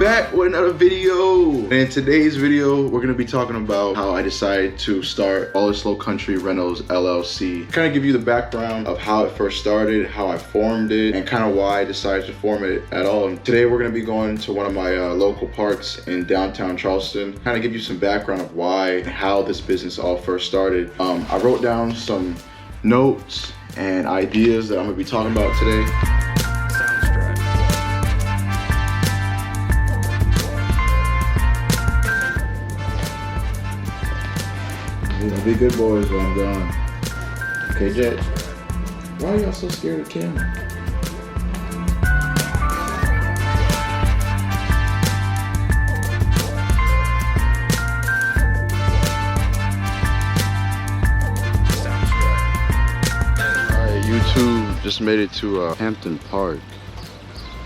back with another video. And in today's video, we're gonna be talking about how I decided to start All Slow Country Rentals LLC. Kind of give you the background of how it first started, how I formed it, and kind of why I decided to form it at all. And today we're gonna be going to one of my local parks in downtown Charleston. Kind of give you some background of why and how this business all first started. I wrote down some notes and ideas that I'm gonna be talking about today. Be good boys while I'm gone. Okay, Jet. Why are y'all so scared of the camera? Alright, YouTube just made it to Hampton Park.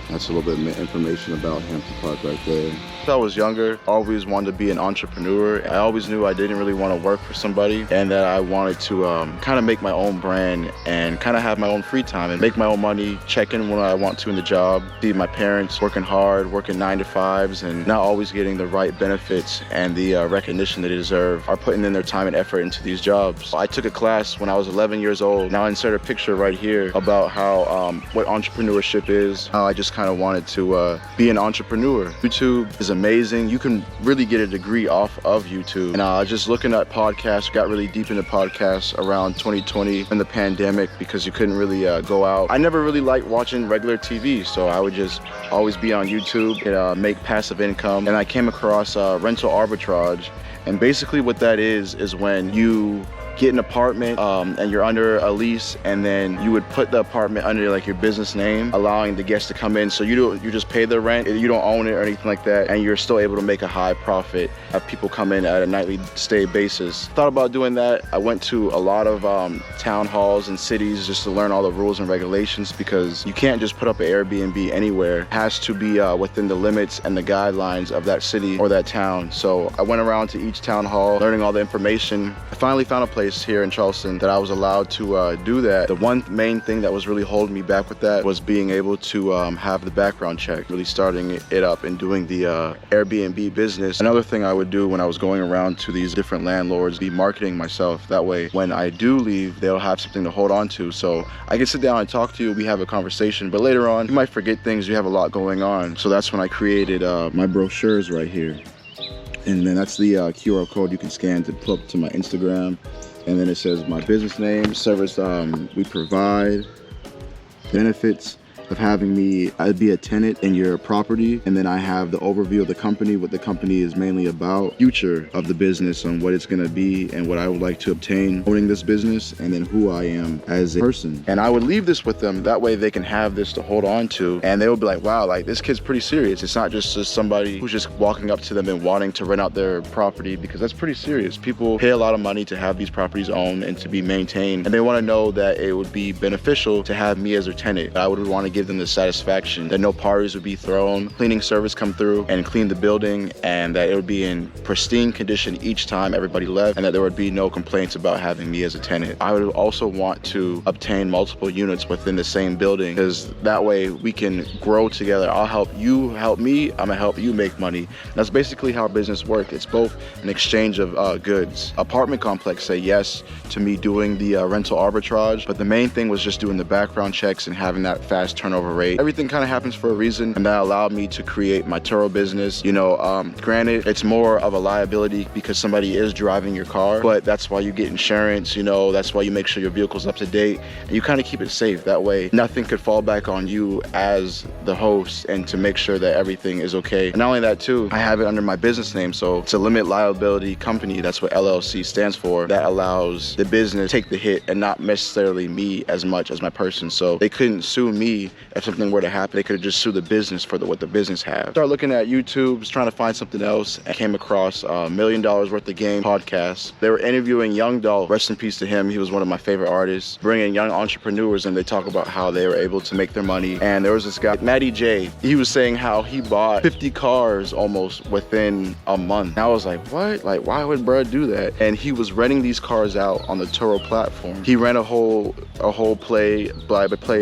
That's a little bit of information about Hampton Park right there. When I was younger, I always wanted to be an entrepreneur. I always knew I didn't really want to work for somebody and that I wanted to kind of make my own brand and kind of have my own free time and make my own money, check in when I want to in the job, see my parents working hard, working 9 to 5s and not always getting the right benefits and the recognition that they deserve, are putting in their time and effort into these jobs. I took a class when I was 11 years old. Now I insert a picture right here about how what entrepreneurship is, how I just kind of wanted to be an entrepreneur. YouTube is amazing. You can really get a degree off of YouTube. And just looking at podcasts, got really deep into podcasts around 2020 in the pandemic because you couldn't really go out. I never really liked watching regular TV, so I would just always be on YouTube and make passive income. And I came across rental arbitrage. And basically what that is when you get an apartment and you're under a lease, and then you would put the apartment under like your business name, allowing the guests to come in. So you just pay the rent, you don't own it or anything like that, and you're still able to make a high profit, have people come in at a nightly stay basis. Thought about doing that. I went to a lot of town halls and cities just to learn all the rules and regulations, because you can't just put up an Airbnb anywhere. It has to be within the limits and the guidelines of that city or that town. So I went around to each town hall, learning all the information. I finally found a place here in Charleston that I was allowed to do that. The one main thing that was really holding me back with that was being able to have the background check, really starting it up and doing the Airbnb business. Another thing I would do when I was going around to these different landlords, be marketing myself. That way, when I do leave, they'll have something to hold on to. So I can sit down and talk to you, we have a conversation, but later on, you might forget things, you have a lot going on. So that's when I created my brochures right here. And then that's the QR code you can scan to pull up to my Instagram. And then it says my business name, service we provide, benefits of having me be a tenant in your property. And then I have the overview of the company, what the company is mainly about, future of the business and what it's gonna be and what I would like to obtain owning this business, and then who I am as a person. And I would leave this with them, that way they can have this to hold on to, and they would be like, wow, like this kid's pretty serious. It's not just somebody who's just walking up to them and wanting to rent out their property, because that's pretty serious. People pay a lot of money to have these properties owned and to be maintained, and they wanna know that it would be beneficial to have me as their tenant. I would want to give them the satisfaction that no parties would be thrown, cleaning service come through and clean the building, and that it would be in pristine condition each time everybody left, and that there would be no complaints about having me as a tenant. I would also want to obtain multiple units within the same building, because that way we can grow together. I'll help you help me, I'm gonna help you make money. That's basically how business works. It's both an exchange of goods. Apartment complex say yes to me doing the rental arbitrage, but the main thing was just doing the background checks and having that fast turnover rate. Everything kind of happens for a reason, and that allowed me to create my Turo business. You know, granted, it's more of a liability because somebody is driving your car, but that's why you get insurance, you know, that's why you make sure your vehicle's up to date, and you kind of keep it safe. That way, nothing could fall back on you as the host, and to make sure that everything is okay. And not only that too, I have it under my business name, so it's a limited liability company. That's what LLC stands for. That allows the business to take the hit and not necessarily me as much as my person. So they couldn't sue me if something were to happen. They could have just sued the business for what the business has. Started looking at YouTube, was trying to find something else, and came across $1 Million Worth of Game podcast. They were interviewing Young Dolph, rest in peace to him, he was one of my favorite artists, bringing young entrepreneurs, and they talk about how they were able to make their money. And there was this guy, Matty J, he was saying how he bought 50 cars almost within a month. And I was like, what? Like, why would bro do that? And he was renting these cars out on the Turo platform. He ran a whole play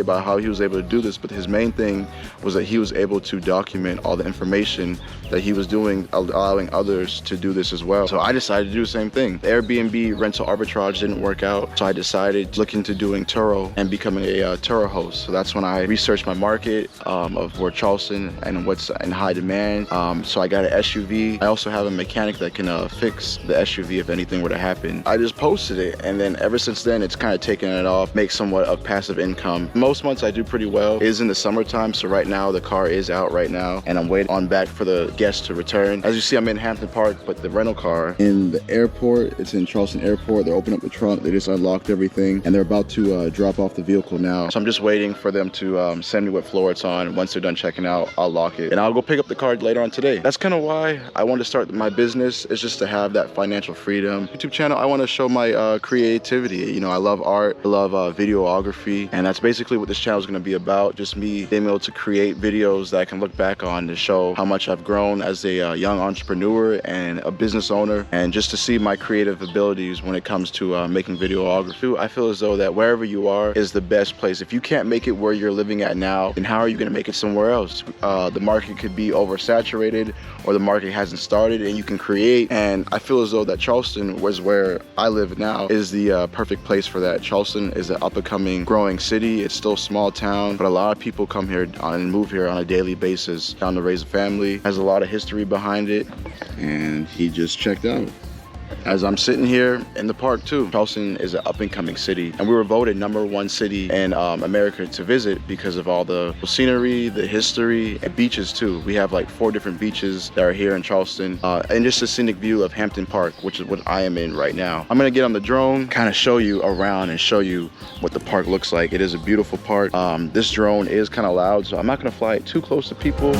by how he was able to do this, but his main thing was that he was able to document all the information that he was doing, allowing others to do this as well. So I decided to do the same thing. The Airbnb rental arbitrage didn't work out, so I decided to look into doing Turo and becoming a Turo host. So that's when I researched my market of where Charleston and what's in high demand. So I got an SUV. I also have a mechanic that can fix the SUV if anything were to happen. I just posted it, and then ever since then it's kind of taken it off, make somewhat of passive income. Most months I do pretty well. It is in the summertime, so right now the car is out right now, and I'm waiting on back for the guests to return. As you see, I'm in Hampton Park, but the rental car in the airport, it's in Charleston Airport. They're opening up the trunk, they just unlocked everything, and they're about to drop off the vehicle now. So I'm just waiting for them to send me what floor it's on. Once they're done checking out, I'll lock it, and I'll go pick up the car later on today. That's kind of why I wanted to start my business, is just to have that financial freedom. YouTube channel, I want to show my creativity. You know, I love art, I love videography, and that's basically what this channel is going to be about. Just me being able to create videos that I can look back on to show how much I've grown as a young entrepreneur and a business owner, and just to see my creative abilities when it comes to making videography. I feel as though that wherever you are is the best place. If you can't make it where you're living at now, then how are you going to make it somewhere else? The market could be oversaturated, or the market hasn't started, and you can create. And I feel as though that Charleston was where I live now is the perfect place for that. Charleston is an up-and-coming growing city. It's still a small town, but a lot of people come here and move here on a daily basis down to raise a family. Has a lot of history behind it, and he just checked out. As I'm sitting here in the park too, Charleston is an up-and-coming city, and we were voted #1 city in America to visit because of all the scenery, the history, and beaches too. We have like 4 different beaches that are here in Charleston, and just a scenic view of Hampton Park, which is what I am in right now. I'm gonna get on the drone, kind of show you around and show you what the park looks like. It is a beautiful park. This drone is kind of loud, so I'm not gonna fly it too close to people.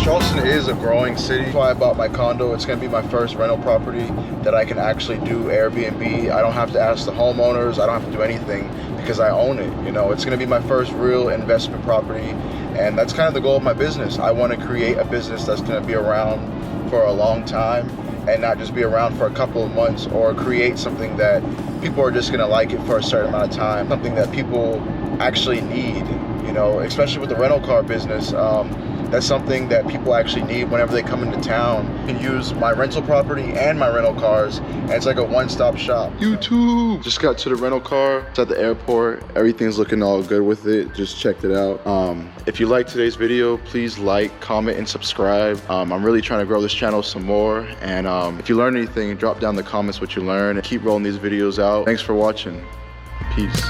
Charleston is a growing city. That's why I bought my condo. It's gonna be my first rental property that I can actually do Airbnb. I don't have to ask the homeowners. I don't have to do anything because I own it. You know, it's gonna be my first real investment property, and that's kind of the goal of my business. I want to create a business that's gonna be around for a long time and not just be around for a couple of months, or create something that people are just gonna like it for a certain amount of time, something that people actually need, you know, especially with the rental car business. That's something that people actually need whenever they come into town. You can use my rental property and my rental cars, and it's like a one-stop shop. YouTube! Just got to the rental car. It's at the airport. Everything's looking all good with it. Just checked it out. If you liked today's video, please like, comment, and subscribe. I'm really trying to grow this channel some more. And if you learned anything, drop down in the comments what you learned. And keep rolling these videos out. Thanks for watching. Peace.